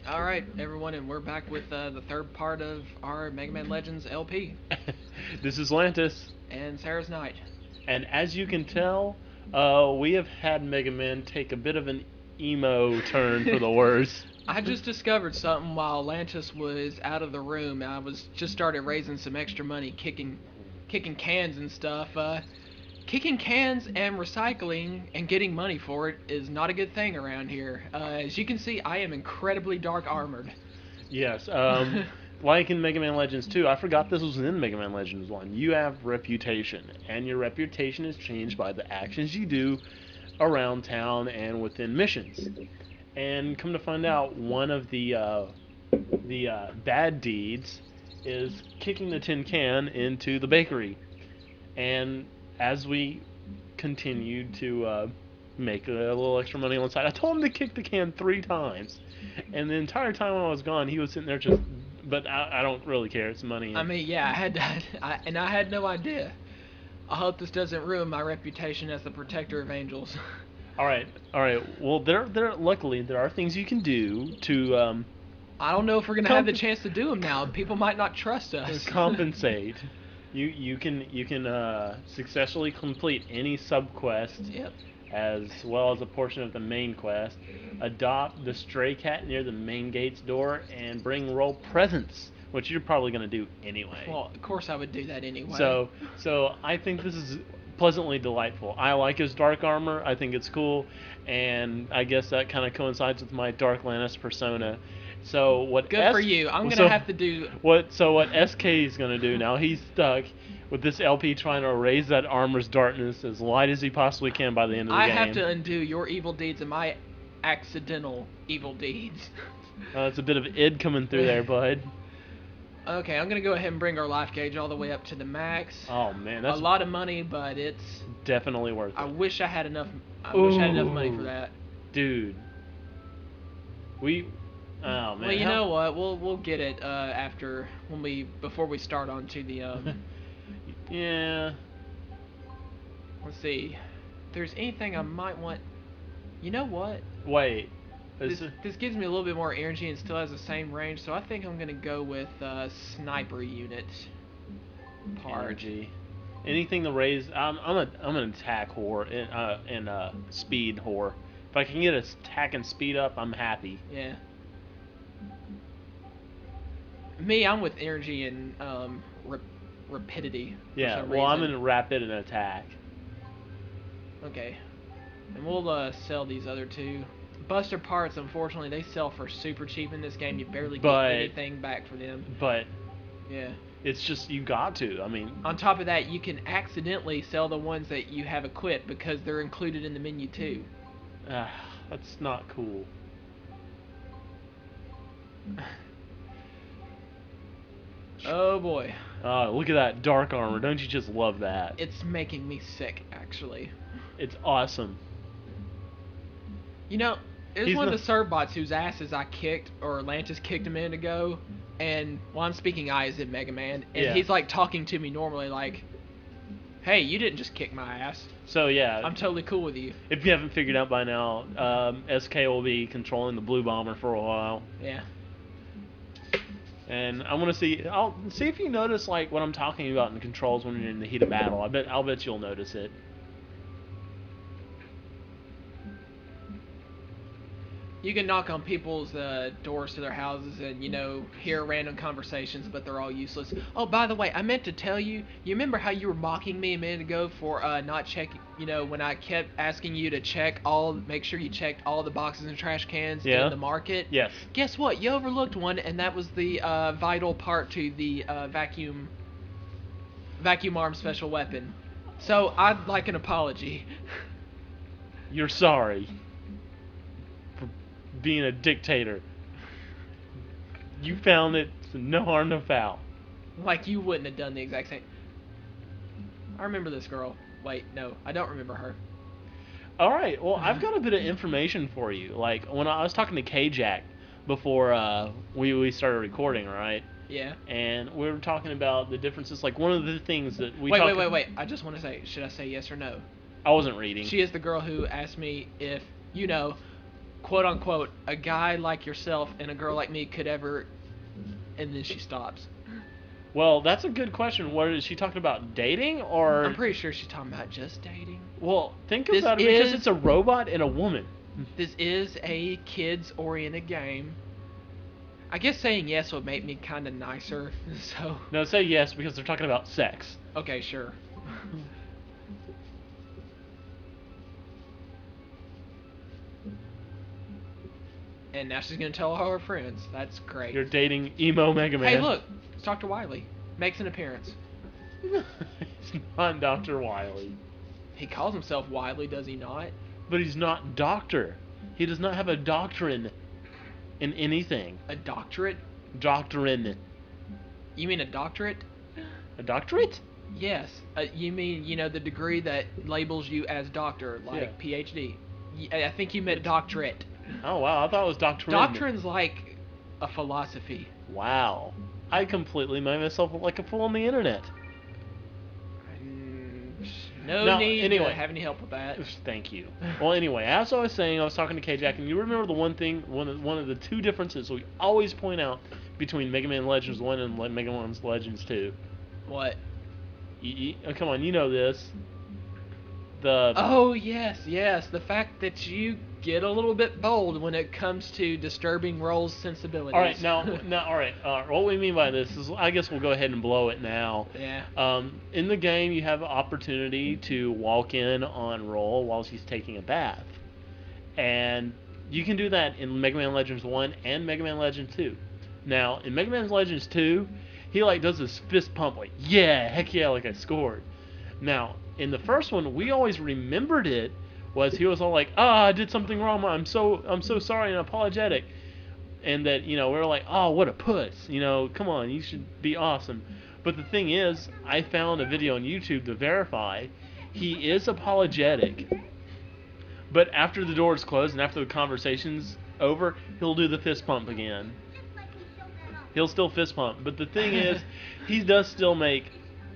Alright, everyone, and we're back with the third part of our Mega Man Legends LP. This is Lantis, And Sarah's Night. and as you can tell, we have had Mega Man take a bit of an emo turn for the worse. I just discovered something while Lantis was out of the room. I was just started raising some extra money, kicking cans and stuff. Kicking cans and recycling and getting money for it is not a good thing around here. As you can see, I am incredibly dark armored. Yes, like in Mega Man Legends 2, I forgot this was in Mega Man Legends 1. You have reputation, and your reputation is changed by the actions you do around town and within missions. And come to find out, one of the bad deeds is kicking the tin can into the bakery. And as we continued to make a little extra money on the side, I told him to kick the can 3 times. And the entire time I was gone, he was sitting there just. But I don't really care. It's money. I mean, yeah, I had that, I had no idea. I hope this doesn't ruin my reputation as the protector of angels. All right, all right. Well, luckily there are things you can do to I don't know if we're gonna have the chance to do them now. People might not trust us. compensate. You can successfully complete any sub quest. Yep. As well as a portion of the main quest. Adopt the stray cat near the main gate's door and bring roll presents, which you're probably going to do anyway. Well, of course I would do that anyway. So I think this is pleasantly delightful. I like his dark armor. I think it's cool, and I guess that kind of coincides with my Dark Lantis persona. So what? Good for you. I'm gonna have to do. What SK is gonna do now? He's stuck with this LP trying to erase that armor's darkness as light as he possibly can by the end of the game. I have to undo your evil deeds and my accidental evil deeds. It's a bit of id coming through there, bud. Okay, I'm gonna go ahead and bring our life gauge all the way up to the max. Oh man, that's a lot of money, but it's definitely worth it. I wish I had enough. I wish I had enough money for that. Dude, oh man. Well, you know what? We'll get it before we start on to the Yeah. Let's see. If there's anything I might want. You know what? Wait. This gives me a little bit more energy and still has the same range, so I think I'm gonna go with sniper unit part. Energy. Anything to raise. I'm an attack whore and speed whore. If I can get attack and speed up, I'm happy. Yeah. Me, I'm with energy and rapidity. Yeah. Well, I'm in rapid and attack. Okay. And we'll sell these other two. Buster parts, unfortunately, they sell for super cheap in this game. You barely get anything back for them. But yeah, it's just you got to. I mean, on top of that, you can accidentally sell the ones that you have equipped because they're included in the menu too. That's not cool. Oh boy. Look at that dark armor. Don't you just love that? It's making me sick, actually. It's awesome. You know, it was one of the serve bots whose asses I kicked, or Lantis kicked a minute ago, and, well, I'm speaking I as in Mega Man, and he's, like, talking to me normally, like, hey, you didn't just kick my ass. So, yeah. I'm totally cool with you. If you haven't figured out by now, SK will be controlling the Blue Bomber for a while. Yeah. And I'll see if you notice, like, what I'm talking about in the controls when you're in the heat of battle. I'll bet you'll notice it. You can knock on people's doors to their houses and, you know, hear random conversations, but they're all useless. Oh, by the way, I meant to tell you, you remember how you were mocking me a minute ago for not checking, you know, when I kept asking you to make sure you checked all the boxes and trash cans in the market? Yes. Guess what? You overlooked one, and that was the vital part to the vacuum arm special weapon. So, I'd like an apology. You're sorry. Being a dictator. You found it, so no harm, no foul. Like you wouldn't have done the exact same. I remember this girl. Wait, no, I don't remember her. Alright, well, I've got a bit of information for you. Like, when I was talking to K-Jack before we started recording, right? Yeah. And we were talking about the differences. Like, one of the things that we Wait. I just want to say, should I say yes or no? I wasn't reading. She is the girl who asked me if, you know, quote unquote, a guy like yourself and a girl like me could ever, and then she stops. Well, that's a good question. What is she talking about? Dating or? I'm pretty sure she's talking about just dating. Well, think This about it because is- it's a robot and a woman. This is a kids-oriented game. I guess saying yes would make me kind of nicer, so... No, say yes because they're talking about sex. Okay, sure. And now she's gonna tell all her friends. That's great. You're dating emo Megaman. Hey, look, it's Dr. Wily. Makes an appearance. He's not Dr. Wily. He calls himself Wily, does he not? But he's not doctor. He does not have a doctrine in anything. A doctorate? Doctrine. You mean a doctorate? A doctorate? Yes. You mean, the degree that labels you as doctor, like Yeah. PhD. I think you meant doctorate. Oh wow, I thought it was doctrine. Doctrine's like a philosophy. Wow. I completely made myself look like a fool on the internet. No Now, need anyway. to have any help with that. Thank you. Well, anyway, as I was saying, I was talking to K-Jack, and you remember the one of the two differences we always point out between Mega Man Legends 1 and Mega Man Legends 2. What? Oh, come on, you know this. The Oh, yes. The fact that you get a little bit bold when it comes to disturbing Roll's sensibilities. All right, now, all right. What we mean by this is, I guess we'll go ahead and blow it now. Yeah. In the game, you have an opportunity to walk in on Roll while she's taking a bath, and you can do that in Mega Man Legends 1 and Mega Man Legends 2. Now, in Mega Man Legends 2, he does this fist pump, yeah, heck yeah, like I scored. Now, in the first one, we always remembered it was he was all like, I did something wrong, I'm so sorry and apologetic. And that, we were like, oh, what a puss, come on, you should be awesome. But the thing is, I found a video on YouTube to verify he is apologetic. But after the door's closed and after the conversation's over, he'll do the fist pump again. He'll still fist pump. But the thing is, he does still make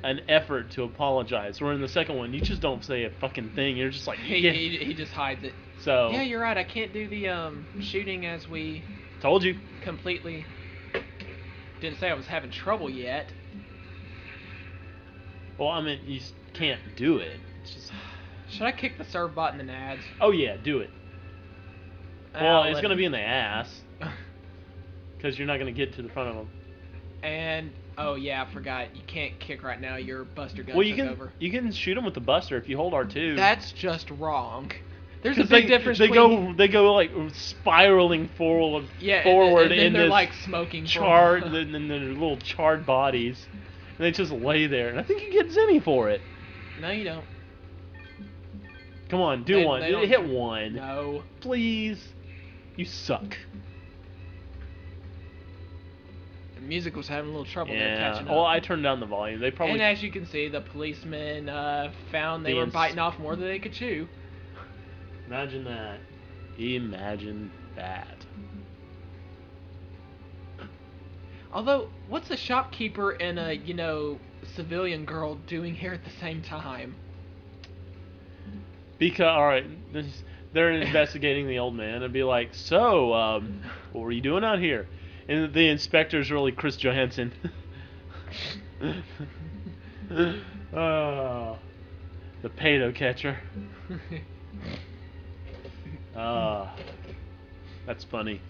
an effort to apologize. Where in the second one, you just don't say a fucking thing. You're just like, yeah. He just hides it. So yeah, you're right. I can't do the shooting as we told you. completely didn't say I was having trouble yet. Well, I mean, you can't do it. It's just. Should I kick the serve button and ads? Oh yeah, do it. Well, it's let gonna him- be in the ass because you're not gonna get to the front of them. And oh yeah, I forgot. You can't kick right now. Your Buster gun Well, took over. you can shoot them with the Buster if you hold R2. That's just wrong. There's a 'Cause big difference they between go like spiraling forward, yeah, forward and then in they're this like smoking charred, and then their little charred bodies, and they just lay there. And I think you get Zenny for it. No, you don't. Come on, do They- one. they don't- Hit one, No. please. You suck. The music was having a little trouble there Yeah. catching up. Well, I turned down the volume. They probably. And as you can see, the policemen found they The were ins- biting off more than they could chew. Imagine that. Imagine that. Although, what's a shopkeeper and a, civilian girl doing here at the same time? Because alright, they're investigating the old man and be like, so, what were you doing out here? And the inspector's really Chris Johansson. Oh, the pedo catcher. That's funny.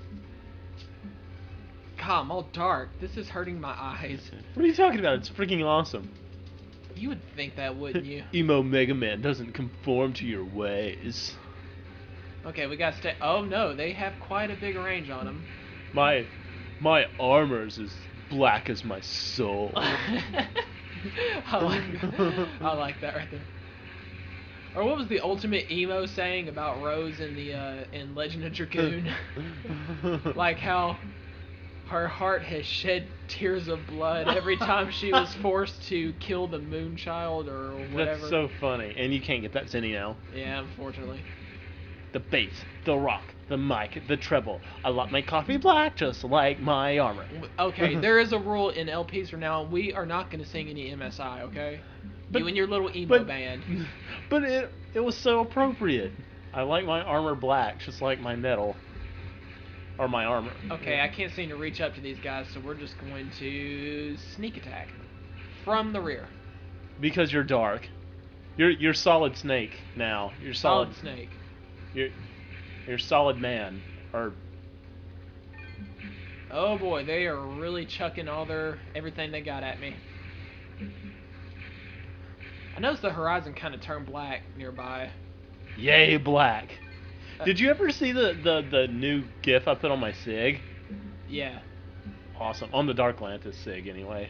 God, I'm all dark. This is hurting my eyes. What are you talking about? It's freaking awesome. You would think that, wouldn't you? Emo Mega Man doesn't conform to your ways. Okay, we gotta stay. Oh no, they have quite a big range on them. My armor's as black as my soul. I like that right there. Or what was the ultimate emo saying about Rose in the in Legend of Dragoon? Like how her heart has shed tears of blood every time she was forced to kill the Moonchild or whatever. That's so funny. And you can't get that Zenny now. Yeah, unfortunately. The bass, the rock, the mic, the treble. I like my coffee black just like my armor. Okay, there is a rule in LPs from now on. We are not going to sing any MSI, okay? But- you and your little emo band. But it was so appropriate. I like my armor black just like my metal. or my armor. Okay, I can't seem to reach up to these guys, so we're just going to sneak attack from the rear. Because you're dark. You're solid snake now. You're solid snake. You're solid man. Or oh boy, they are really chucking everything they got at me. I noticed the horizon kind of turned black nearby. yay black. Did you ever see the new GIF I put on my SIG? Yeah. Awesome. On the Dark Lantis SIG anyway.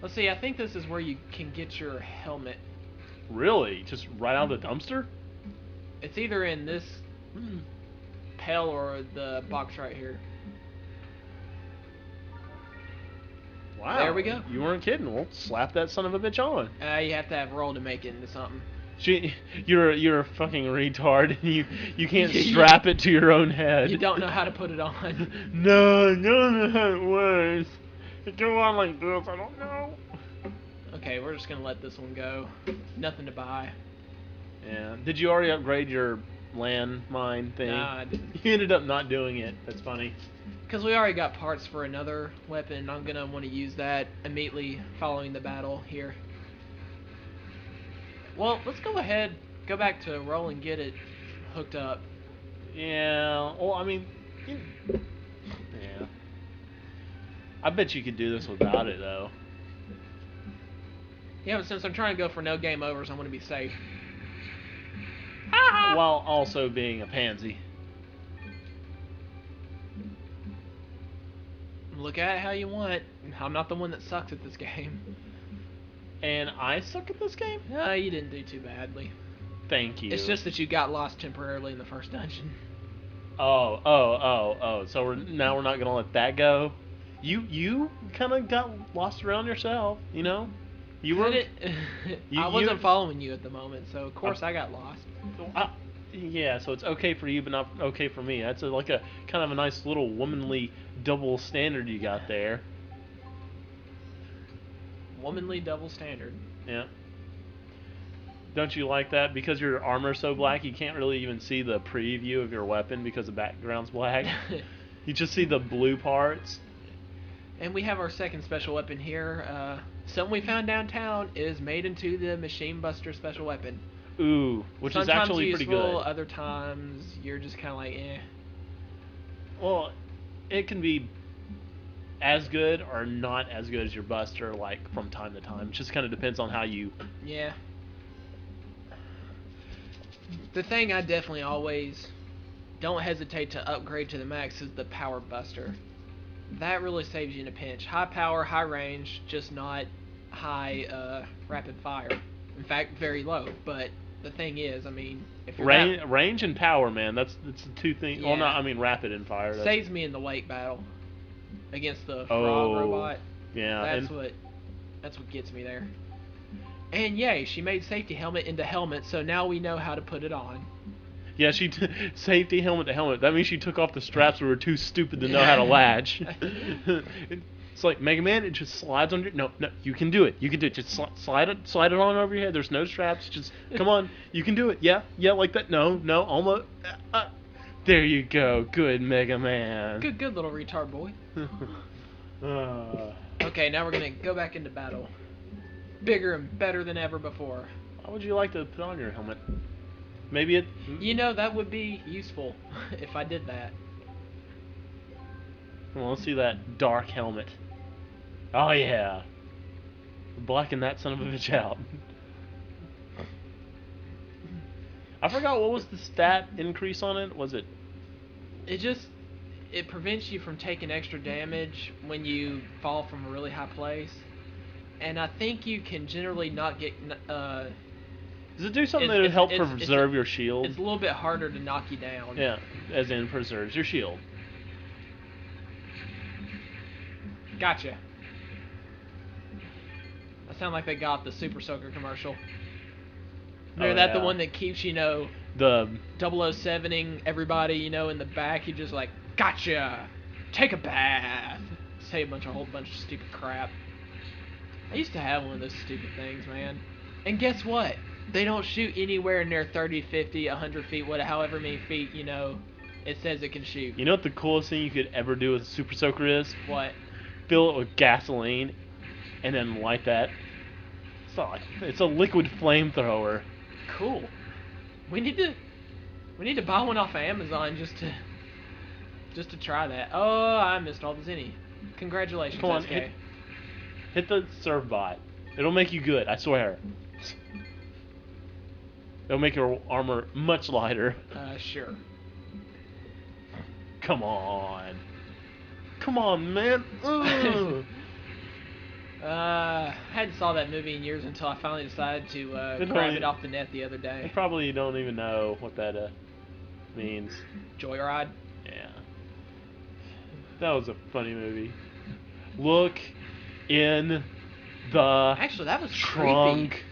Let's see, I think this is where you can get your helmet. Really? Just right out of the dumpster? It's either in this pail or the box right here. Wow. There we go. You weren't kidding. Well, slap that son of a bitch on. You have to have roll to make it into something. You're a fucking retard. You can't strap it to your own head. You don't know how to put it on. No, I don't know how it works. It go on like this. I don't know. Okay, we're just gonna let this one go. Nothing to buy. Yeah. Did you already upgrade your landmine thing? Nah, I didn't. You ended up not doing it. That's funny. Because we already got parts for another weapon. I'm gonna want to use that immediately following the battle here. Well, let's go ahead, go back to roll and get it hooked up. Yeah. Well, I mean, yeah. I bet you could do this without it, though. Yeah, but since I'm trying to go for no game overs, I want to be safe. While also being a pansy. Look at it how you want. I'm not the one that sucks at this game. And I suck at this game? No, you didn't do too badly. Thank you. It's just that you got lost temporarily in the first dungeon. Oh. So now we're not gonna let that go. You kind of got lost around yourself, you know. You were. I wasn't following you at the moment, so of course I got lost. Yeah, so it's okay for you, but not okay for me. That's like a kind of a nice little womanly double standard you got there. Womanly double standard. Yeah. Don't you like that? Because your armor's so black, you can't really even see the preview of your weapon because the background's black. You just see the blue parts. And we have our second special weapon here. Something we found downtown is made into the Machine Buster special weapon. Ooh, which Sometimes is actually useful, pretty good. Other times you're just kind of like, eh. Well, it can be as good or not as good as your Buster, like from time to time. It just kind of depends on how you. Yeah. The thing I definitely always don't hesitate to upgrade to the max is the Power Buster. That really saves you in a pinch. High power, high range, just not high rapid fire. In fact, very low. But the thing is, I mean, if you're range and power, man, that's the two things. Yeah. Well, not I mean rapid and fire. Saves me in the wake battle against the frog robot. Yeah, that's what gets me there. And yay, she made safety helmet into helmet, so now we know how to put it on. Yeah, safety helmet to helmet. That means she took off the straps. We were too stupid to know how to latch. It's like Megaman. It just slides on your. No, you can do it. You can do it. Just slide it on over your head. There's no straps. Just come on. You can do it. Yeah, like that. No, almost. There you go. Good Megaman. Good little retard boy. Okay, now we're gonna go back into battle. Bigger and better than ever before. Why would you like to put on your helmet? Maybe it. You know, that would be useful if I did that. Well, let's see that dark helmet. Oh yeah. Blacking that son of a bitch out. I forgot what was the stat increase on it. Was it? It prevents you from taking extra damage when you fall from a really high place. And I think you can generally not get. Does it do something to help preserve your shield? It's a little bit harder to knock you down. Yeah, as in preserves your shield. Gotcha. That sounds like they got the Super Soaker commercial. Remember that the one that keeps, the 007ing everybody, in the back? He just like, gotcha! Take a bath! Say a whole bunch of stupid crap. I used to have one of those stupid things, man. And guess what? They don't shoot anywhere near 30, 50, 100 feet, however many feet, It says it can shoot. You know what the coolest thing you could ever do with a Super Soaker is? What? Fill it with gasoline and then light that. It's a liquid flamethrower. Cool. We need to buy one off of Amazon just to try that. Oh, I missed all the zinni. Congratulations, Come on, SK. hit the serve bot. It'll make you good, I swear. It'll make your armor much lighter. Sure. Come on. Come on, man. Ugh. Hadn't saw that movie in years until I finally decided to It grab only- it off the net the other day. You probably don't even know what that means. Joyride. Yeah. That was a funny movie. Look in the Actually, that was trunk. creepy.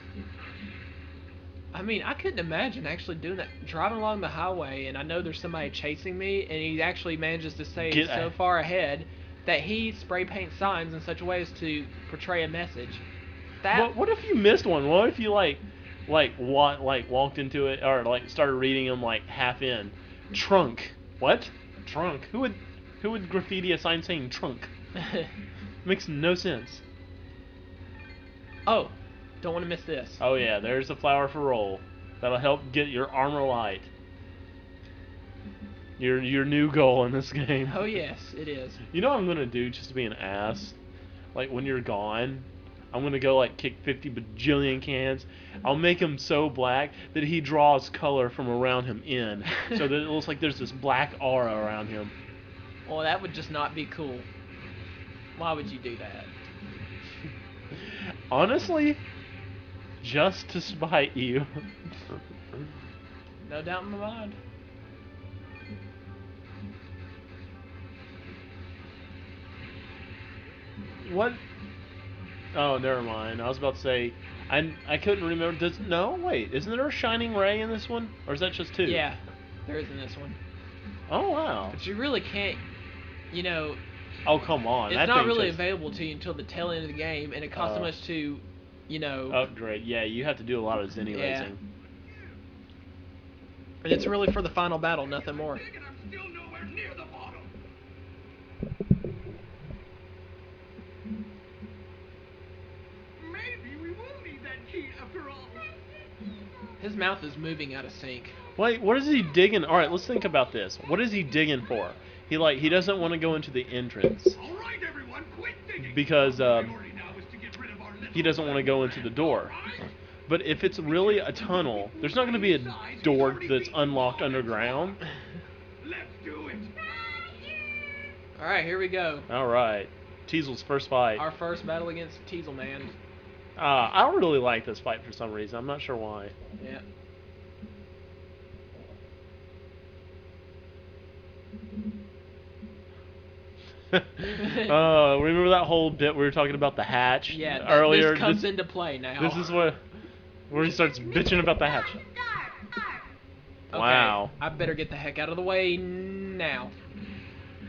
I mean, I couldn't imagine actually doing that, driving along the highway, and I know there's somebody chasing me, and he actually manages to stay Get so a- far ahead that he spray paints signs in such a way as to portray a message. That What if you missed one? What if you walked into it or started reading them half in? Trunk. What? Trunk. Who would graffiti a sign saying trunk? Makes no sense. Oh, don't want to miss this. Oh yeah, there's the flower for roll. That'll help get your armor light. Your new goal in this game. Oh yes, it is. You know what I'm gonna do just to be an ass? When you're gone, I'm gonna go kick 50 bajillion cans. I'll make him so black that he draws color from around him in, so that it looks like there's this black aura around him. Well, that would just not be cool. Why would you do that? Honestly, just to spite you. No doubt in my mind. What? Oh, never mind. I was about to say, I couldn't remember. Wait, isn't there a shining ray in this one, or is that just two? Yeah, there is in this one. Oh wow. But you really can't, you know, Oh come on. it's that not thing really just available to you until the tail end of the game, and it costs so much to, you know. upgrade. Yeah, you have to do a lot of zinni Yeah. racing. And it's really for the final battle, nothing more. I'm still nowhere near the bottom. Maybe we will need that key after all. His mouth is moving out of sync. Wait, what is he digging? All right, let's think about this. What is he digging for? He doesn't want to go into the entrance All right, everyone, quit digging. because Our priority now is to get rid of our little he doesn't want to go into the door. But if it's really a tunnel, there's not going to be a door that's unlocked underground. Let's do it. All right, here we go. All right, Tiesel's first fight. Our first battle against Tiesel Man. I don't really like this fight for some reason. I'm not sure why. Yeah. Remember that whole bit we were talking about the hatch Yeah. earlier? This comes into play now. This is where he starts bitching about the hatch. Okay, Wow. I better get the heck out of the way now.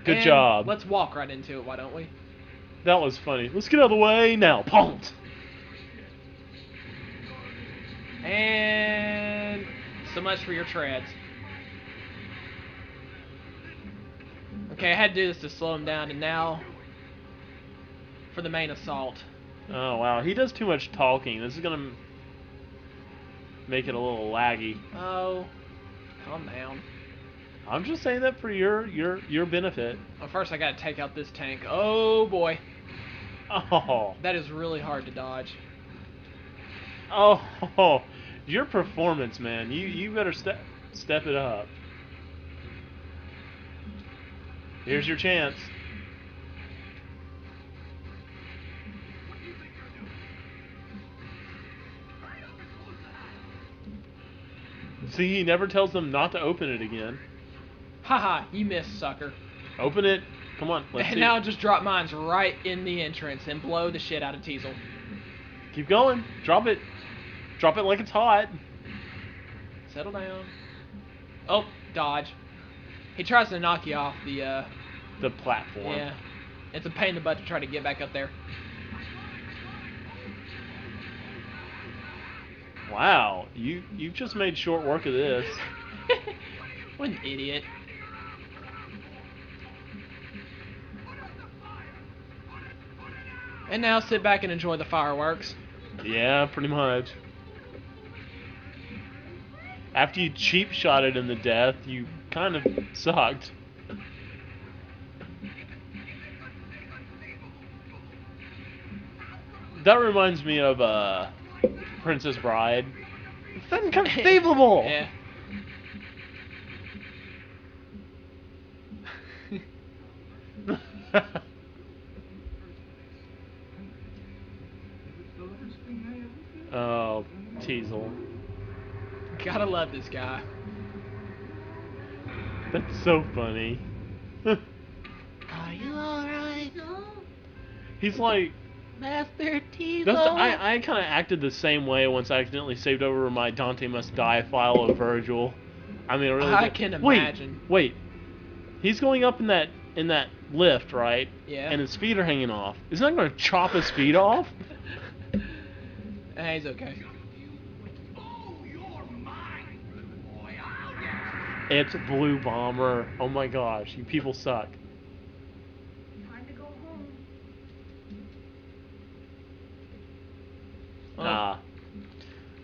Good And job. Let's walk right into it, why don't we? That was funny. Let's get out of the way now. Pumped. And so much for your treads. Okay, I had to do this to slow him down, and now for the main assault. Oh wow, he does too much talking. This is gonna make it a little laggy. Oh, calm down. I'm just saying that for your benefit. Well, first I gotta take out this tank. Oh boy, Oh, that is really hard to dodge. oh, your performance, man. You better step it up. Here's your chance. What do you think you're doing? Hurry up and close the hatch. See, he never tells them not to open it again. Haha, you missed, sucker. Open it. Come on, let's And see. now just drop mines right in the entrance and blow the shit out of Tiesel. Keep going. Drop it. Drop it like it's hot. Settle down. Oh, dodge. He tries to knock you off the, The platform. yeah. It's a pain in the butt to try to get back up there. Wow, you've just made short work of this. What an idiot. And now sit back and enjoy the fireworks. Yeah, pretty much. After you cheap shot it in the death, you kind of sucked. That reminds me of Princess Bride. It's inconceivable. Yeah. Oh, Tiesel. Gotta love this guy. That's so funny. Are you alright? He's like, Master Tiesel? I kind of acted the same way once I accidentally saved over my Dante Must Die file of Virgil. I mean, I really I did. can imagine. Wait. He's going up in that lift, right? Yeah. And his feet are hanging off. Isn't that going to chop his feet off? He's okay. It's Blue Bomber. Oh my gosh, you people suck. Time to go home.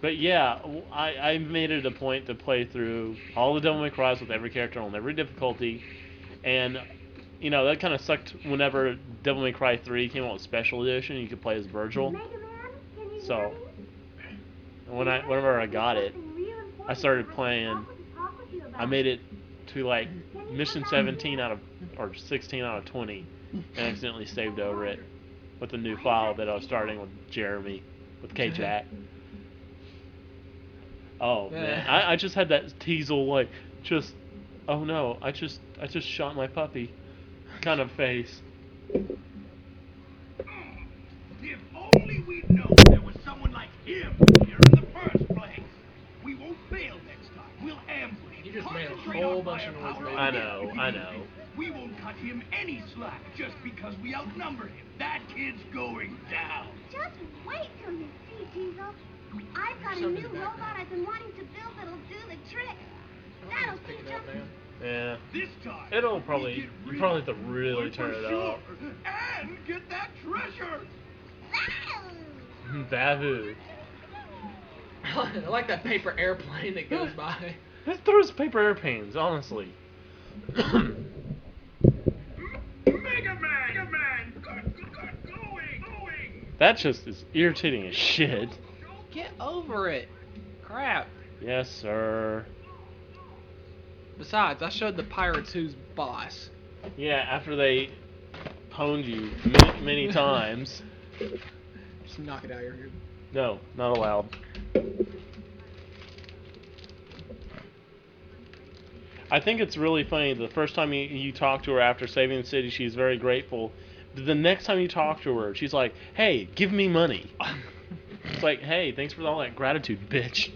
But yeah, I made it a point to play through all the Devil May Cry's with every character on every difficulty, and you know that kind of sucked whenever Devil May Cry 3 came out with Special Edition. You could play as Virgil. Megaman, can you So hear me? whenever I got it, Something real important I started I'd like to playing. talk with you about. I made it to like mission 17 out of or 16 out of 20, and accidentally saved over it with the new file that I was starting with Jeremy with K-Jack. Oh man, I just had that Tiesel like just, oh no, I just shot my puppy kind of face. If only we'd known there was someone like him here in the first place. We won't fail next time. We'll ambush. You just made a concentrate whole our bunch of noise, firepower man. I know. We won't cut him any slack just because we outnumber him. That kid's going down. Just wait till you see, Tiesel. I've got a Something new in the robot background. I've been wanting to build that'll do the trick. That'll Pick teach it up, us. man. Yeah. This time, It'll we'll probably, get you rid probably of have to really one turn for it sure, up. and get that treasure. Babu. I like that paper airplane that goes by. Who throws paper airplanes, honestly? Megaman, good going. That just is irritating as shit. Get over it. Crap. Yes, sir. Besides, I showed the pirates who's boss. Yeah, after they pwned you many, many times. Just knock it out of your head. No, not allowed. I think it's really funny. The first time you talk to her after saving the city, she's very grateful. The next time you talk to her, she's like, "Hey, give me money." It's like, "Hey, thanks for all that gratitude, bitch."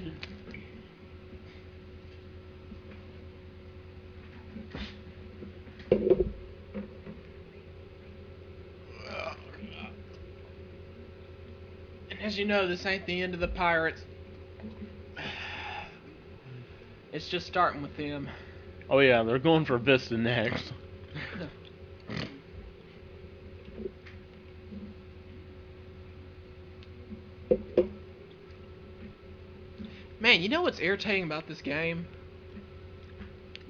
And as you know, this ain't the end of the pirates. It's just starting with them. Oh yeah, they're going for Vista next. Man, you know what's irritating about this game?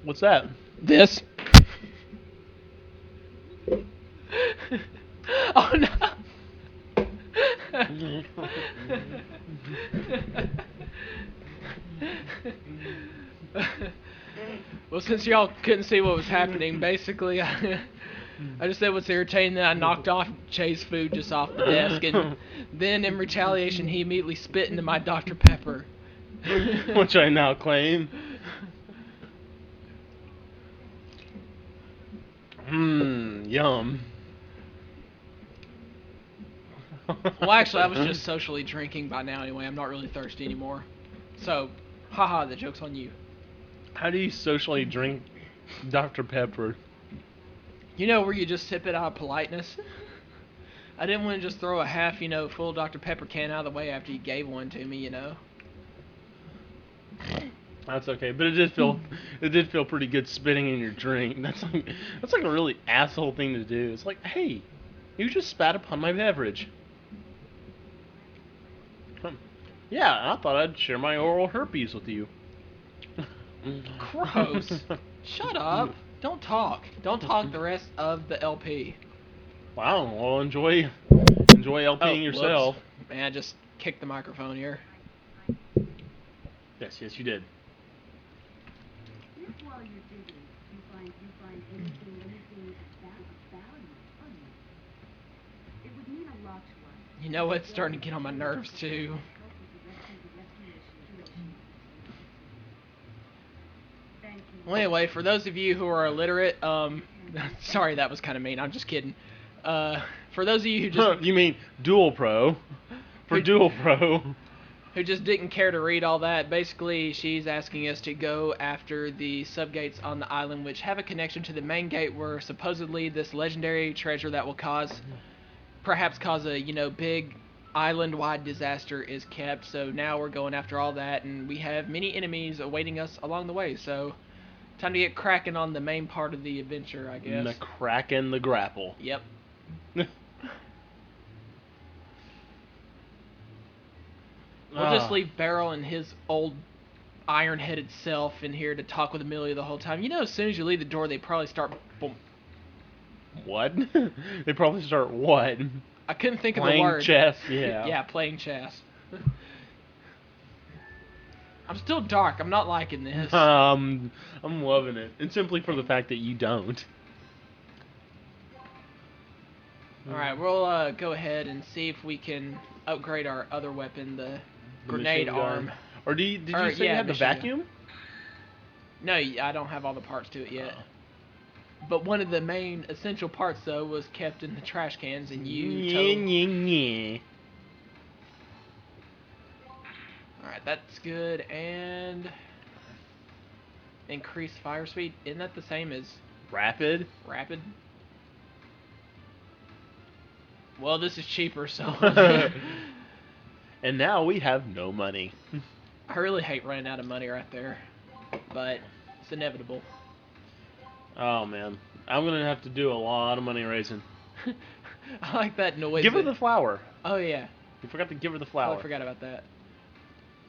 What's that? This. Oh no. Well, since y'all couldn't see what was happening, basically, I just said what's irritating that I knocked off Chase food just off the desk, and then in retaliation, he immediately spit into my Dr. Pepper. Which I now claim. Yum. Well, actually, I was just socially drinking by now anyway. I'm not really thirsty anymore. So, haha, the joke's on you. How do you socially drink Dr. Pepper? You know, where you just sip it out of politeness? I didn't want to just throw a half, full Dr. Pepper can out of the way after you gave one to me, That's okay, but it did feel pretty good spitting in your drink. That's like a really asshole thing to do. It's like, hey, You just spat upon my beverage. Yeah, I thought I'd share my oral herpes with you. Gross. Shut up. Don't talk. Don't talk the rest of the LP. Wow, well, enjoy LPing yourself. Whoops. Man, I just kicked the microphone here. Yes, you did. If while you're digging, you find anything of value, it would mean a lot to us. You know what's starting to get on my nerves too? Well, anyway, for those of you who are illiterate, sorry, that was kind of mean. I'm just kidding. For those of you who just You mean Dual Pro? For Dual Pro. who just didn't care to read all that, basically she's asking us to go after the subgates on the island, which have a connection to the main gate, where supposedly this legendary treasure that will perhaps cause a big island-wide disaster is kept. So now we're going after all that, and we have many enemies awaiting us along the way. So time to get cracking on the main part of the adventure, I guess. The Kraken, the grapple. Yep. We'll just leave Beryl and his old iron-headed self in here to talk with Amelia the whole time. As soon as you leave the door, they probably start... What? They probably start what? I couldn't think of the Playing word. chess, yeah. Yeah, playing chess. I'm still dark. I'm not liking this. I'm loving it. And simply for the fact that you don't. Alright, we'll go ahead and see if we can upgrade our other weapon, the grenade machine gun. arm. Or did you say you had the machine gun. vacuum? No, I don't have all the parts to it yet. But one of the main essential parts, though, was kept in the trash cans, and you Alright, that's good, and... increased fire speed. Isn't that the same as... Rapid? Rapid? Well, this is cheaper, so... And now we have no money. I really hate running out of money right there. But it's inevitable. Oh, man. I'm going to have to do a lot of money raising. I like that noise. Give her the flower. Oh, yeah. You forgot to give her the flower. Oh, I forgot about that.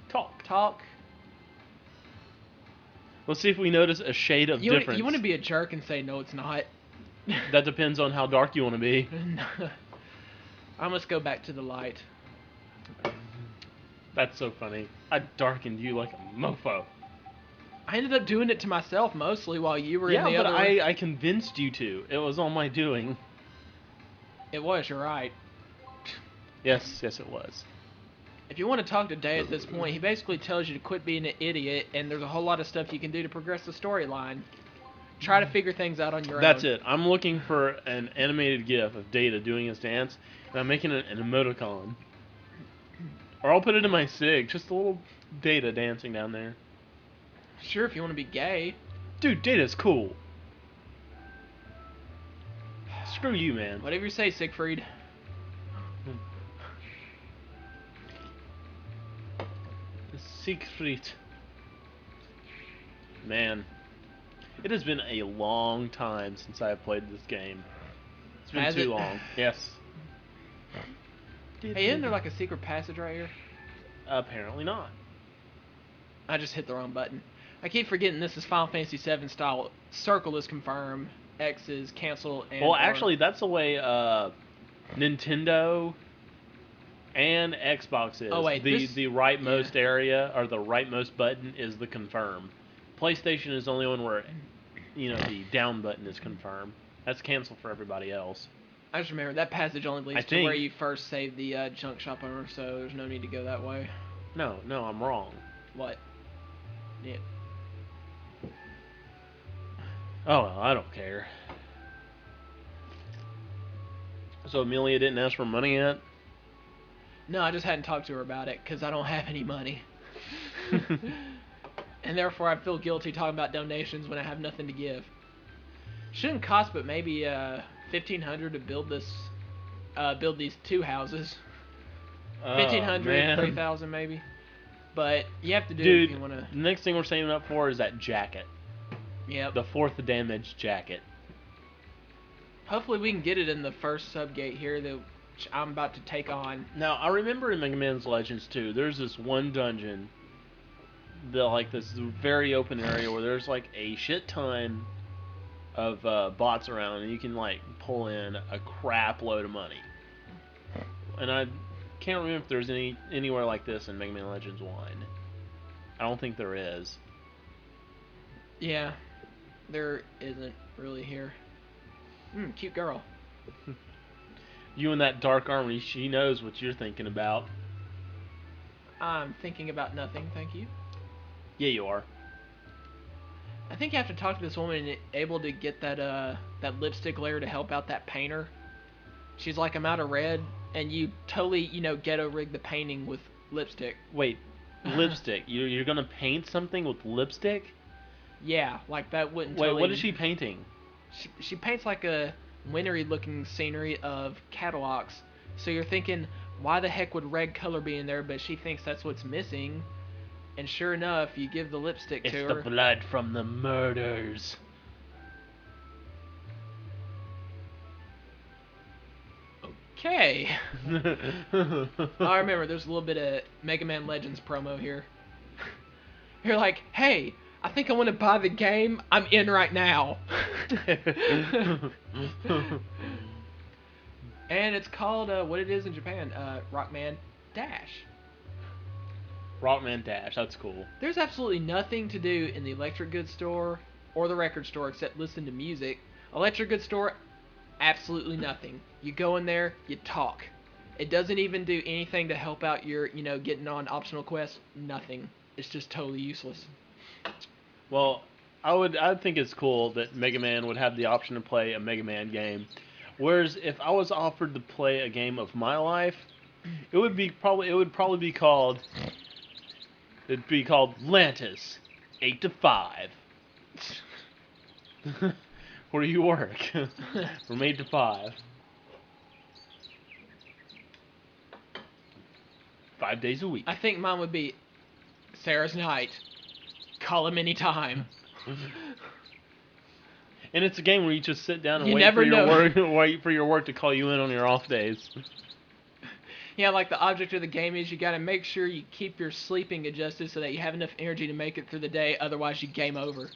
Talk. Talk. Let's see if we notice a shade of difference. You want to be a jerk and say, no, it's not. That depends on how dark you want to be. I must go back to the light. That's so funny. I darkened you like a mofo. I ended up doing it to myself mostly while you were in the other one. Yeah, but I convinced you to. It was all my doing. It was, you're right. Yes, it was. If you want to talk to Day at this point, he basically tells you to quit being an idiot, and there's a whole lot of stuff you can do to progress the storyline. Try to figure things out on your own. That's it. I'm looking for an animated GIF of Data doing his dance, and I'm making an emoticon. Or I'll put it in my SIG, just a little Data dancing down there. Sure, if you want to be gay. Dude, Data's cool. Screw you, man. Whatever you say, Siegfried. Siegfried. Man. It has been a long time since I have played this game. It's been too long. Yes. Hey, isn't there like a secret passage right here? Apparently not. I just hit the wrong button. I keep forgetting this is Final Fantasy VII style. Circle is confirm, X is cancel, and... Well, actually, that's the way Nintendo and Xbox is. Oh, wait, the rightmost area, or the rightmost button, is the confirm. PlayStation is the only one where, the down button is confirm. That's cancel for everybody else. I just remember that passage only leads to where you first saved the junk shop owner, so there's no need to go that way. No, I'm wrong. What? Yeah. Oh, well, I don't care. So Amelia didn't ask for money yet? No, I just hadn't talked to her about it, because I don't have any money. And therefore I feel guilty talking about donations when I have nothing to give. Shouldn't cost but maybe $1,500 to build these two houses. $1,500, $3,000 maybe. But you have to do it if you want to. The next thing we're saving up for is that jacket. Yep. The 4th damage jacket. Hopefully we can get it in the first subgate here that I'm about to take on. Now, I remember in Mega Man's Legends 2, there's this one dungeon, this very open area where there's like a shit ton of bots around, and you can like pull in a crap load of money. And I can't remember if there's anywhere like this in Mega Man Legends 1. I don't think there is. Yeah, there isn't really here. Cute girl. You in that dark armory, she knows what you're thinking about. I'm thinking about nothing, thank you. Yeah, you are. I think you have to talk to this woman and able to get that lipstick layer to help out that painter. She's like, I'm out of red, and you totally, ghetto rig the painting with lipstick. Wait, lipstick? You're gonna paint something with lipstick? Yeah, like that wouldn't. Wait, totally... what is she painting? She paints like a wintry looking scenery of catalogs. So you're thinking, why the heck would red color be in there? But she thinks that's what's missing. And sure enough, you give the lipstick to her. It's the blood from the murders. Okay. I remember there's a little bit of Mega Man Legends promo here. You're like, hey, I think I want to buy the game. I'm in right now. And it's called what it is in Japan, Rockman Dash. Rockman Dash, that's cool. There's absolutely nothing to do in the electric goods store or the record store except listen to music. Electric goods store, absolutely nothing. You go in there, you talk. It doesn't even do anything to help out your, getting on optional quests. Nothing. It's just totally useless. Well, I'd think it's cool that Mega Man would have the option to play a Mega Man game. Whereas if I was offered to play a game of my life, it would probably be called Lantis 8 to 5. Where you work from 8 to 5. 5 days a week. I think mine would be Sarah's night. Call him anytime. And it's a game where you just sit down and You wait never for your know. work, wait for your work to call you in on your off days. Yeah, like the object of the game is you got to make sure you keep your sleeping adjusted so that you have enough energy to make it through the day. Otherwise, you game over.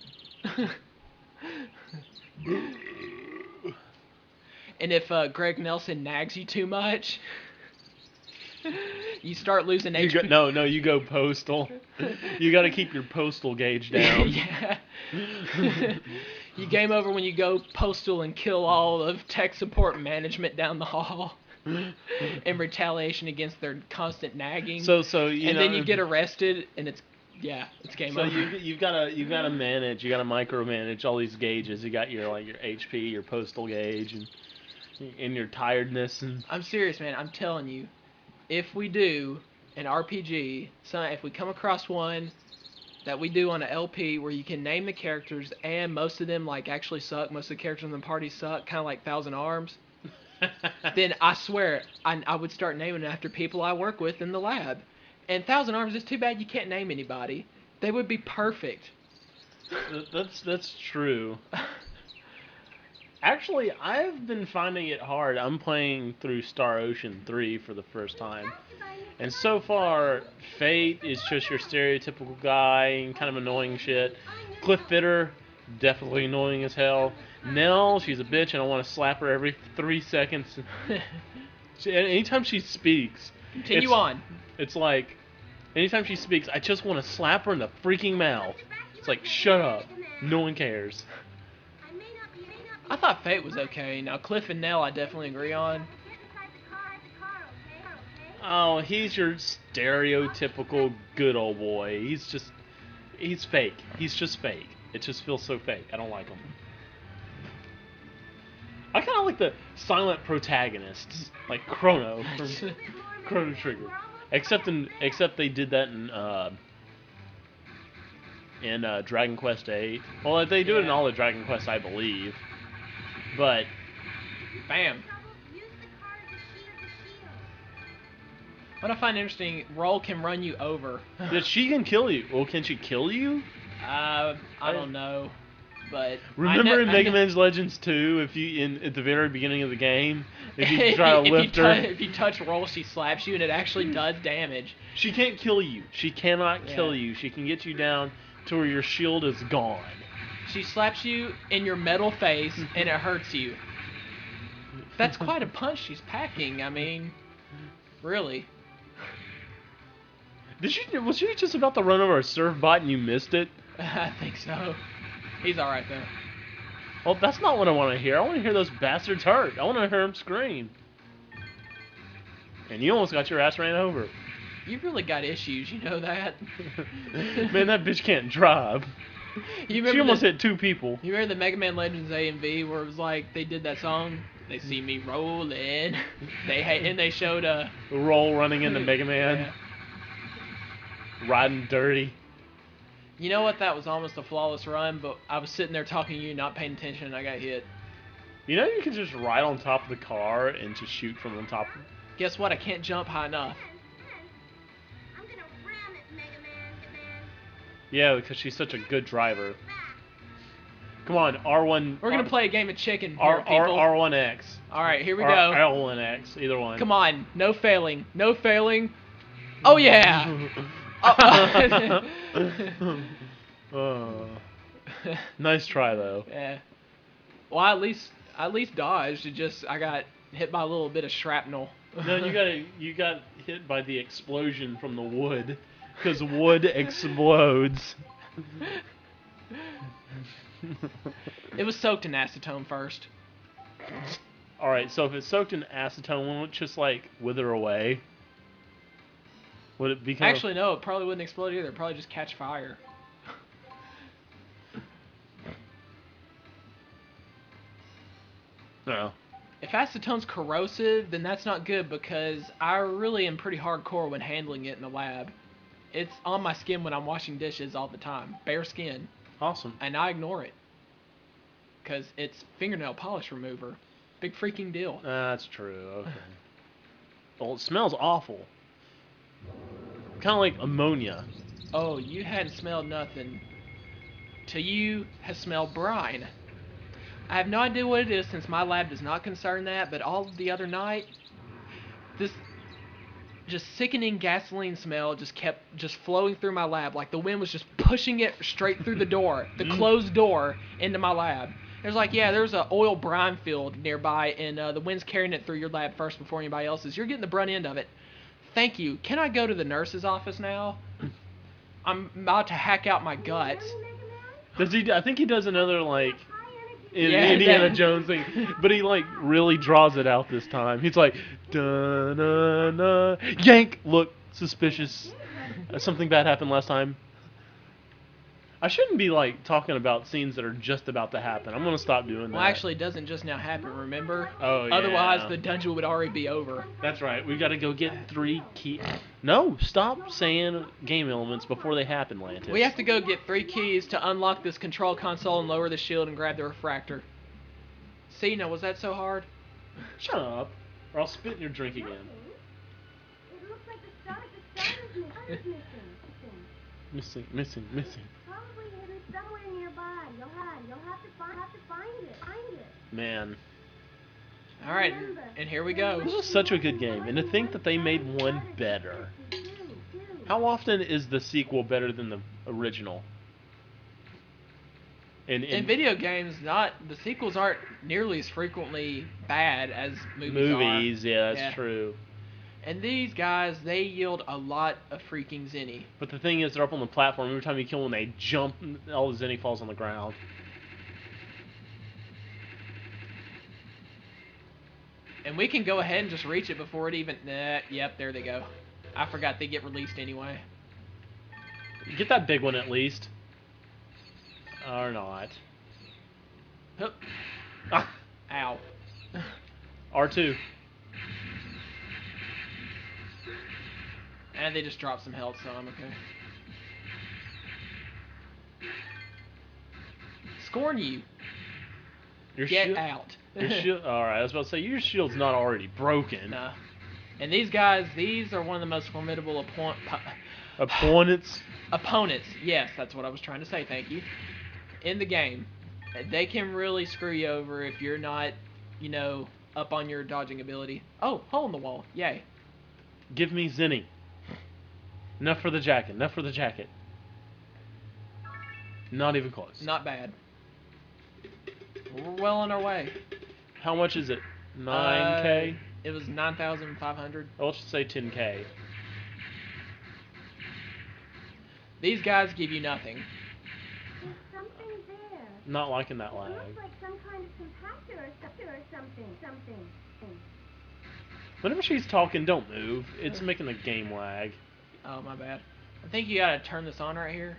And if Greg Nelson nags you too much, you start losing HP. You go postal. You got to keep your postal gauge down. Yeah. You game over when you go postal and kill all of tech support management down the hall in retaliation against their constant nagging. So then you get arrested and it's game over. So you've got to micromanage all these gauges. You got your HP, your postal gauge, and your tiredness. And I'm serious, man. I'm telling you, if we do an RPG, if we come across one that we do on an LP where you can name the characters and most of them actually suck, most of the characters in the party suck, kind of like Thousand Arms, then I swear I would start naming it after people I work with in the lab. And Thousand Arms, it's too bad you can't name anybody. They would be perfect. That's true. Actually, I've been finding it hard. I'm playing through Star Ocean 3 for the first time. And so far, Fate is just your stereotypical guy and kind of annoying shit. Cliff Fitter, definitely annoying as hell. Nell, she's a bitch and I want to slap her every 3 seconds. Anytime she speaks... Continue on. It's like, anytime she speaks, I just want to slap her in the freaking mouth. It's like, shut up. No one cares. I thought Fate was okay. Now, Cliff and Nell I definitely agree on. Oh, he's your stereotypical good old boy. He's fake. He's just fake. It just feels so fake. I don't like him. I kind of like the silent protagonists, like Chrono from Chrono Trigger. Except they did that in Dragon Quest VIII. Well, they do it in all the Dragon Quests, I believe. But bam. What I find interesting, Roll can run you over. She can kill you. Well, can she kill you? I don't know. But Remember in I Mega know, Man's Legends 2, if you at the very beginning of the game, if you try to lift her, if you touch roll, she slaps you, and it actually does damage. she can't kill you. She cannot kill Yeah. you. She can get you down to where your shield is gone. She slaps you in your metal face, and it hurts you. That's quite a punch she's packing. I mean, really. Was she just about to run over a surf bot and you missed it? I think so. He's all right though. Well, that's not what I want to hear. I want to hear those bastards hurt. I want to hear them scream. And you almost got your ass ran over. You really got issues, you know that? Man, that bitch can't drive. You She remember almost the, hit 2 people. You remember the Mega Man Legends A and V where it was like they did that song? They see me rolling. They showed Roll running into Mega Man. Yeah. Riding dirty. You know what? That was almost a flawless run, but I was sitting there talking to you, not paying attention, and I got hit. You know you can just ride on top of the car and just shoot from on top. Guess what? I can't jump high enough. I'm gonna ram it, Megaman. Yeah, because she's such a good driver. Come on, R1. We're gonna play a game of chicken R, here, people. R1X. All right, here we or go. L1X, either one. Come on, no failing, no failing. Oh yeah. Oh. Nice try though. Yeah. Well, I at least dodged. I got hit by a little bit of shrapnel. No, you got hit by the explosion from the wood, because wood explodes. It was soaked in acetone first. All right, so if it's soaked in acetone, won't it just like wither away? Would it become? Actually, no. It probably wouldn't explode either. It'd probably just catch fire. No. If acetone's corrosive, then that's not good because I really am pretty hardcore when handling it in the lab. It's on my skin when I'm washing dishes all the time. Bare skin. Awesome. And I ignore it. Because it's fingernail polish remover. Big freaking deal. That's true. Okay. Well, it smells awful. Kind of like ammonia. Oh, you hadn't smelled nothing. Till you have smelled brine. I have no idea what it is since my lab does not concern that, but all the other night, this just sickening gasoline smell just kept flowing through my lab. Like the wind was just pushing it straight through the door, the closed door, into my lab. There's like, yeah, there's a oil brine field nearby, and the wind's carrying it through your lab first before anybody else's. You're getting the brunt end of it. Thank you. Can I go to the nurse's office now? I'm about to hack out my guts. Does he? I think he does another like Yeah, Indiana that- Jones thing, but he like really draws it out this time. He's like, da na na, yank. Look, suspicious. Something bad happened last time. I shouldn't be like talking about scenes that are just about to happen. I'm gonna stop doing that. Well, actually, it doesn't just now happen, remember? Oh, yeah. Otherwise, the dungeon would already be over. That's right. We gotta go get 3 key. No, stop saying game elements before they happen, Lantis. We have to go get 3 keys to unlock this control console and lower the shield and grab the refractor. See, now was that so hard? Shut up, or I'll spit in your drink again. It looks like the star is missing. Missing. Probably hidden somewhere nearby. You'll have to find it. Man, All right, and here we go. this was such a good game, and to think that they made one better. How often is the sequel better than the original? In video games, the sequels aren't nearly as frequently bad as movies are. Yeah, that's Yeah. true. And these guys, they yield a lot of freaking zenny. But the thing is, they're up on the platform. Every time you kill them, they jump, all the zenny falls on the ground. And we can go ahead and just reach it before it even... yep, there they go. I forgot they get released anyway. Get that big one at least. Or not. Hup. Ah, Ow. R2. And they just dropped some health, so I'm okay. Scorn you. Your Get shield, out. Your shield. All right, I was about to say your shield's not already broken. Nah. And these guys, these are one of the most formidable Opponents. opponents. Yes, that's what I was trying to say. Thank you. In the game. They can really screw you over if you're not, you know, up on your dodging ability. Oh, hole in the wall. Yay. Give me Zinni. Enough for the jacket. Enough for the jacket. Not even close. Not bad. We're well on our way. How much is it? 9K? It was 9,500. Oh, let's just say 10K. These guys give you nothing. There's something there. Not liking that It lag. looks like some kind of compactor or something. Whenever she's talking, don't move. It's making the game lag. Oh, my bad. I think you gotta turn this on right here.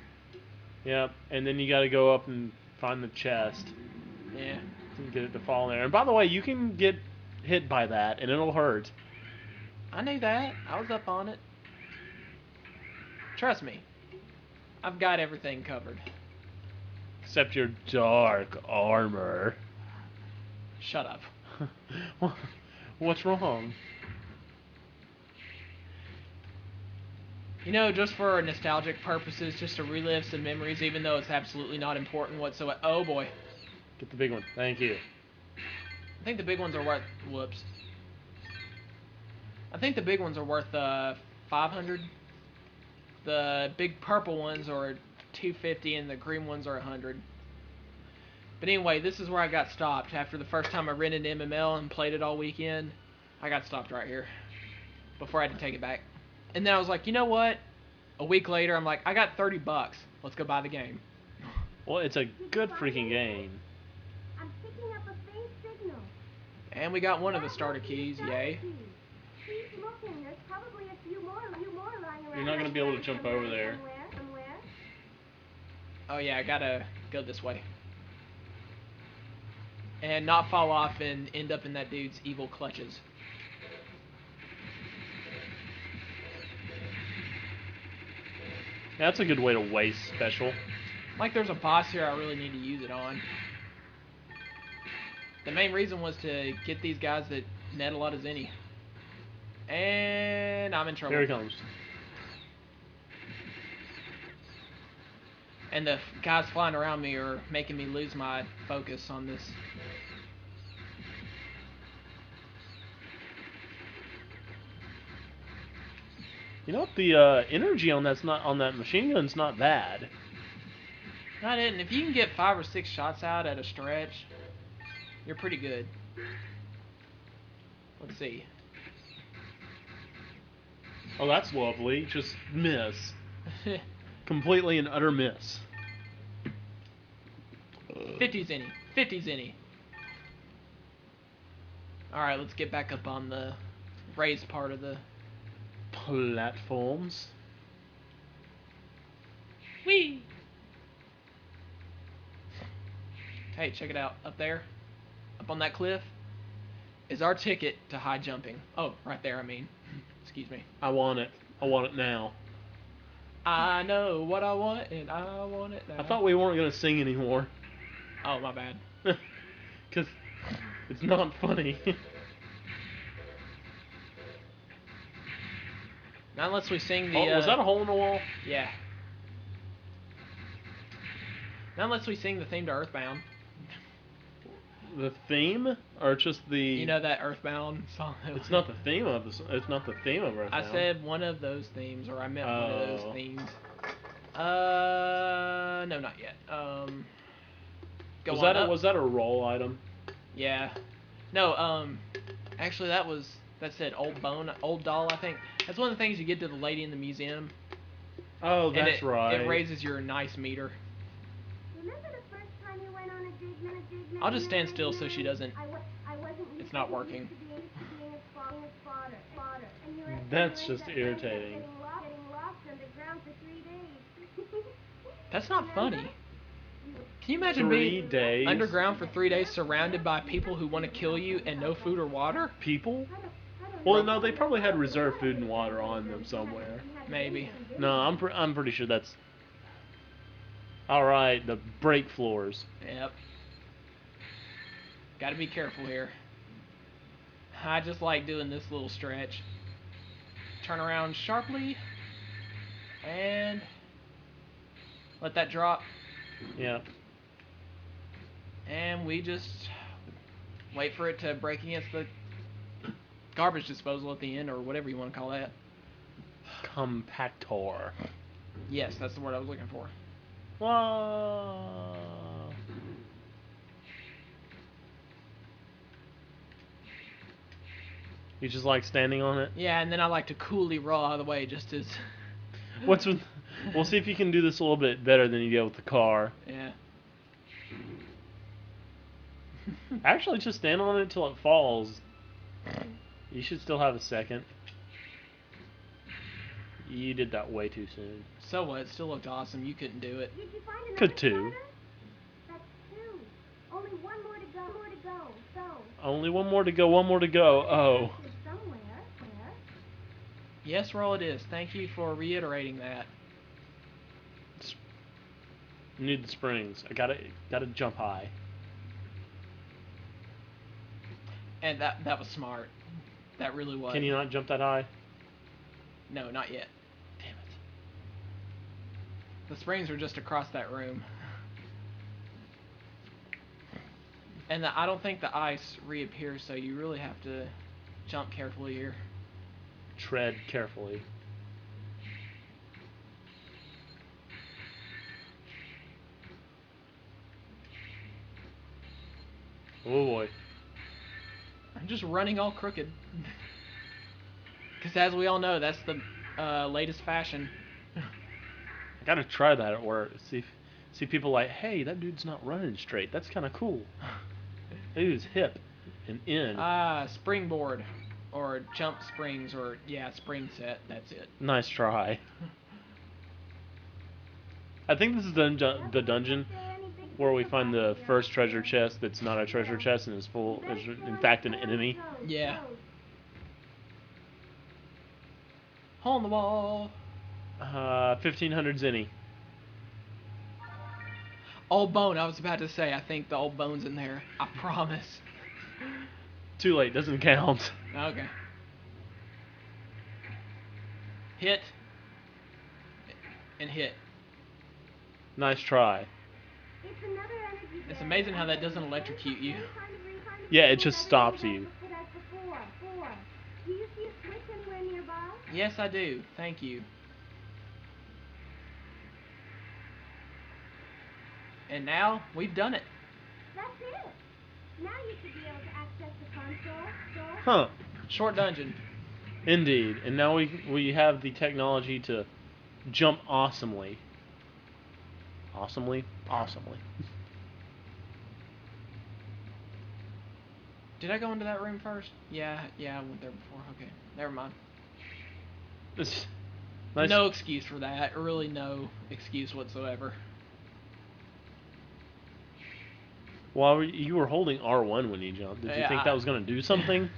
Yep, and then you gotta go up and find the chest Yeah. and get it to fall in there. And by the way, you can get hit by that, and it'll hurt. I knew that. I was up on it. Trust me. I've got everything covered. Except your dark armor. Shut up. What's wrong? You know, just for nostalgic purposes, just to relive some memories, even though it's absolutely not important whatsoever. Oh boy. Get the big one. Thank you. I think the big ones are worth. Whoops. I think the big ones are worth 500. The big purple ones are 250, and the green ones are 100. But anyway, this is where I got stopped after the first time I rented MML and played it all weekend. I got stopped right here before I had to take it back. And then I was like, you know what? A week later, I'm like, I got $30. Let's go buy the game. Well, it's a good freaking game. I'm picking up a faint signal. And we got one of the starter keys, yay. Keep looking. There's probably a few more lying around. You're not gonna be able to jump over there. Somewhere. Oh yeah, I gotta go this way. And not fall off and end up in that dude's evil clutches. That's a good way to waste special. Like there's a boss here I really need to use it on. The main reason was to get these guys that net a lot of zenny. And I'm in trouble. Here he comes. And the guys flying around me are making me lose my focus on this. You know what? The energy on that machine gun's not bad. Not it. And if you can get 5 or 6 shots out at a stretch, you're pretty good. Let's see. Oh, that's lovely. Just miss. Completely and utter miss. 50 zenny. 50 zenny. Alright, let's get back up on the raised part of the... Platforms. Whee! Hey, check it out. Up there, up on that cliff, is our ticket to high jumping. Oh, right there, I mean. Excuse me. I want it. I want it now. I know what I want, and I want it now. I thought we weren't going to sing anymore. Oh, my bad. Because it's not funny. Not unless we sing the... Oh, was that a hole in the wall? Yeah. Not unless we sing the theme to Earthbound. The theme, or just the? You know that Earthbound song? It's not the theme of It's not the theme of Earthbound. I said one of those themes, or I meant one of those Oh. themes. No, not yet. Go Was on that up. was that a roll item? Yeah. No, actually that said old doll, I think. That's one of the things you get to the lady in the museum. Oh, And that's right. It raises your nice meter. Remember the first time you went on a dig? I'll just stand still so she doesn't. I wasn't used It's not to working. being a fodder. And That's you just ended up irritating. getting lost underground for 3 days. That's not funny. Can you imagine 3 being days. underground for 3 days surrounded by people who want to kill you and no food or water? People? I don't Well, know. no, they probably had reserved food and water on them somewhere. Maybe. No, I'm pretty sure that's. All right, the break floors. Yep. Gotta be careful here. I just like doing this little stretch. Turn around sharply. And let that drop. Yeah. And we just wait for it to break against the garbage disposal at the end, or whatever you want to call that. Compactor. Yes, that's the word I was looking for. Whoa. You just like standing on it? Yeah, and then I like to coolly roll out of the way just as... What's with... We'll see if you can do this a little bit better than you did with the car. Yeah. Actually, just stand on it until it falls. You should still have a second. You did that way too soon. So what? It still looked awesome. You couldn't do it. Did you find another Could too. spider? That's two. Only one more to go. So. Only one more to go, one more to go. Oh. There's somewhere. Where? Yes, Roll, it is. Thank you for reiterating that. Need the springs. I gotta jump high. And that was smart. That really was. Can you not jump that high? No, not yet. Damn it. The springs are just across that room. And I don't think the ice reappears, so you really have to jump carefully here. Tread carefully. Oh boy. I'm just running all crooked. Because as we all know, that's the latest fashion. I gotta try that at work. See people like, hey, that dude's not running straight. That's kind of cool. That dude's hip and in. Springboard. Or jump springs, or, yeah, spring set. That's it. Nice try. I think this is the dungeon where we find the first treasure chest that's not a treasure chest and is in fact an enemy. Yeah. Hole in the wall. 1500 zenny. Old bone, I was about to say, I think the old bone's in there. I promise. Too late, doesn't count. Okay. Hit. And hit. Nice try. It's another energy It's barrier. amazing how that doesn't electrocute you. Yeah, it just stops you. Four. Do you see a switch anywhere nearby? Yes, I do. Thank you. And now, we've done it. That's it. Now you should be able to access the console. Huh. Short dungeon. Indeed. And now we have the technology to jump awesomely. Awesomely? Awesomely. Did I go into that room first? Yeah, I went there before. Okay, never mind. It's nice. No excuse for that. Really no excuse whatsoever. Well, you were holding R1 when you jumped. Did you Yeah, think that was going to do something?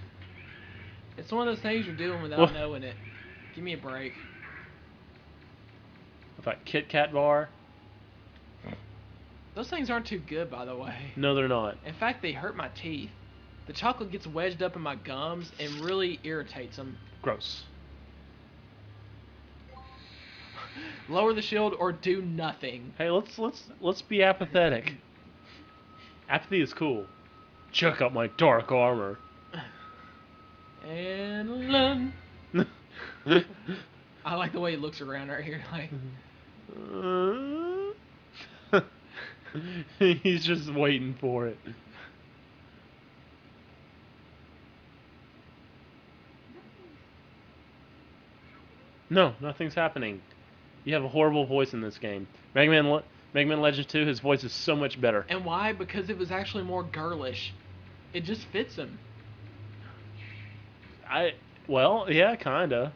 It's one of those things you're doing without Well- knowing it. Give me a break. With that Kit Kat bar? Those things aren't too good, by the way. No, they're not. In fact, they hurt my teeth. The chocolate gets wedged up in my gums and really irritates them. Gross. Lower the shield or do nothing. Hey, let's be apathetic. Apathy is cool. Check out my dark armor. And run. I like the way he looks around right here. Like, he's just waiting for it. No, nothing's happening. You have a horrible voice in this game. Megaman Legends 2, his voice is so much better. and why? Because it was actually more girlish. It just fits him. Well, yeah, kinda.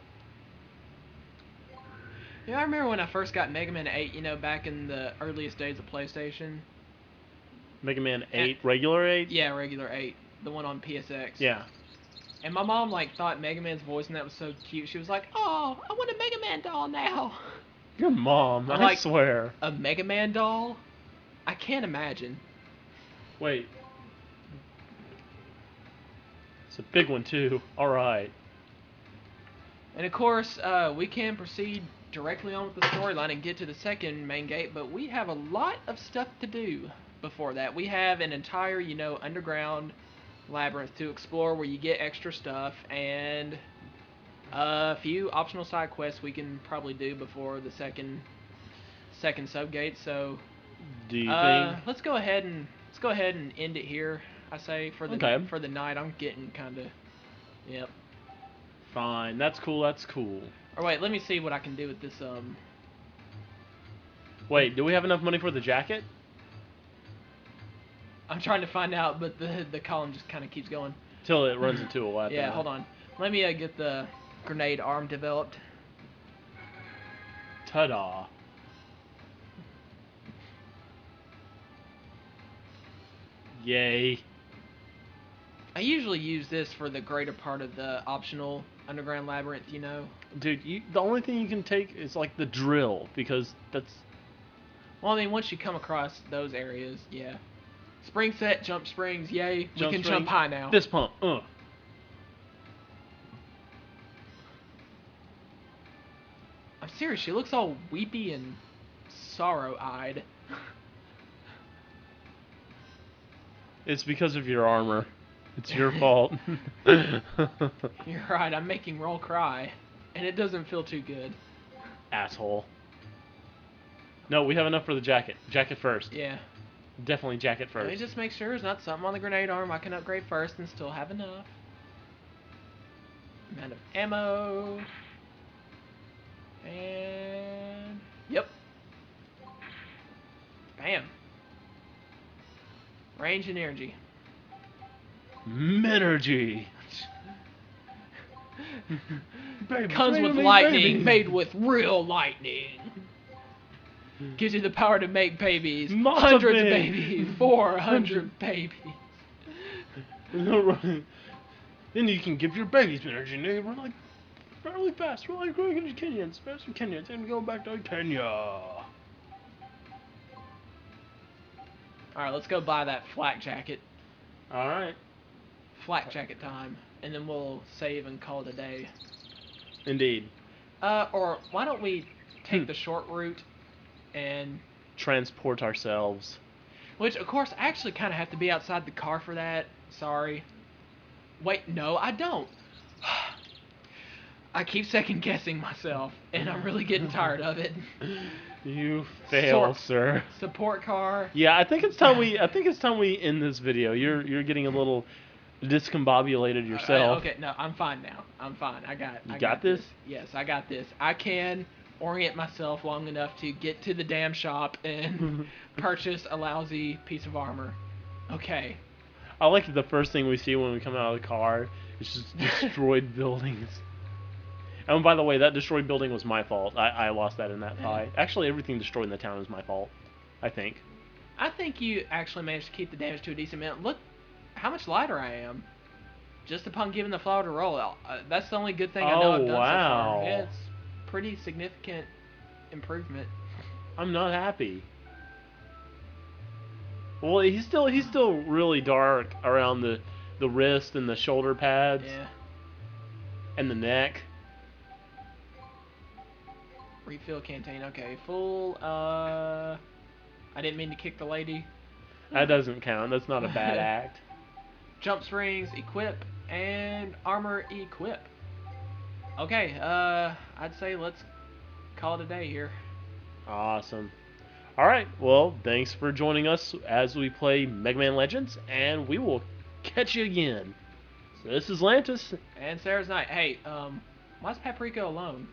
Yeah, I remember when I first got Mega Man 8, back in the earliest days of PlayStation. Mega Man 8, regular 8? Yeah, regular 8. The one on PSX. Yeah. And my mom, thought Mega Man's voice and that was so cute. She was like, oh, I want a Mega Man doll now. Your mom, I'm I like- swear. A Mega Man doll? I can't imagine. Wait. It's a big one, too. Alright. And of course, we can proceed directly on with the storyline and get to the second main gate, but we have a lot of stuff to do. before that. We have an entire, underground labyrinth to explore where you get extra stuff and a few optional side quests we can probably do before the second subgate. So Do you think? let's go ahead and end it here. I say for the Okay. for the night. I'm getting kind of yep. Fine. That's cool. That's cool. Or wait, let me see what I can do with this. Wait, do we have enough money for the jacket? I'm trying to find out, but the column just kind of keeps going. Till it runs into a weapon. Yeah, hold on. Let me get the grenade arm developed. Ta-da. Yay. I usually use this for the greater part of the optional underground labyrinth, Dude, the only thing you can take is like the drill, because that's... Well, I mean, once you come across those areas, yeah. Spring set, jump springs, yay. We can jump high now. Fist pump, I'm serious, she looks all weepy and sorrow-eyed. It's because of your armor. It's your fault. You're right, I'm making Roll cry. And it doesn't feel too good. Asshole. No, we have enough for the jacket. Jacket first. Yeah. Definitely jacket Let me first. just make sure there's not something on the grenade arm I can upgrade first and still have enough. Amount of ammo. And... Yep. Bam. Range and energy. Minergy. Comes with lightning, made with real lightning. Gives you the power to make babies. Monster Hundreds of baby. babies. 400 babies. Then you can give your babies energy, and they run like really fast. We're like going into Kenya, and fast from Kenya, and go back to Kenya. Alright, let's go buy that flak jacket. All right. Flak jacket time. And then we'll save and call it a day. Indeed. Or why don't we take the short route and... Transport ourselves. Which, of course, I actually kind of have to be outside the car for that. Sorry. Wait, no, I don't. I keep second guessing myself, and I'm really getting tired of it. You fail, sir. Support car. Yeah, I think it's time we. I think it's time we end this video. You're getting a little discombobulated yourself. Okay, no, I'm fine now. I'm fine. I You got got this? Yes, I got this. I can orient myself long enough to get to the damn shop and purchase a lousy piece of armor. Okay. I like the first thing we see when we come out of the car is just destroyed buildings. And by the way, that destroyed building was my fault. I lost that in that fight. Actually, everything destroyed in the town is my fault, I think. I think you actually managed to keep the damage to a decent amount. Look how much lighter I am. Just upon giving the flower to roll. That's the only good thing I know I've done so far. Yeah, it's pretty significant improvement. I'm not happy. Well, he's still really dark around the wrist and the shoulder pads. Yeah. And the neck. Refill canteen. Okay, full. I didn't mean to kick the lady. That doesn't count. That's not a bad act. Jump springs, equip, and armor equip. Okay, I'd say let's call it a day here. Awesome. Alright, well, thanks for joining us as we play Mega Man Legends, and we will catch you again. So this is Lantis. And Sarah's Night. Hey, why's Paprika alone?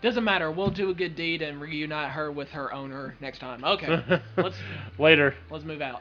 Doesn't matter. We'll do a good deed and reunite her with her owner next time. Okay, let's Later. move out.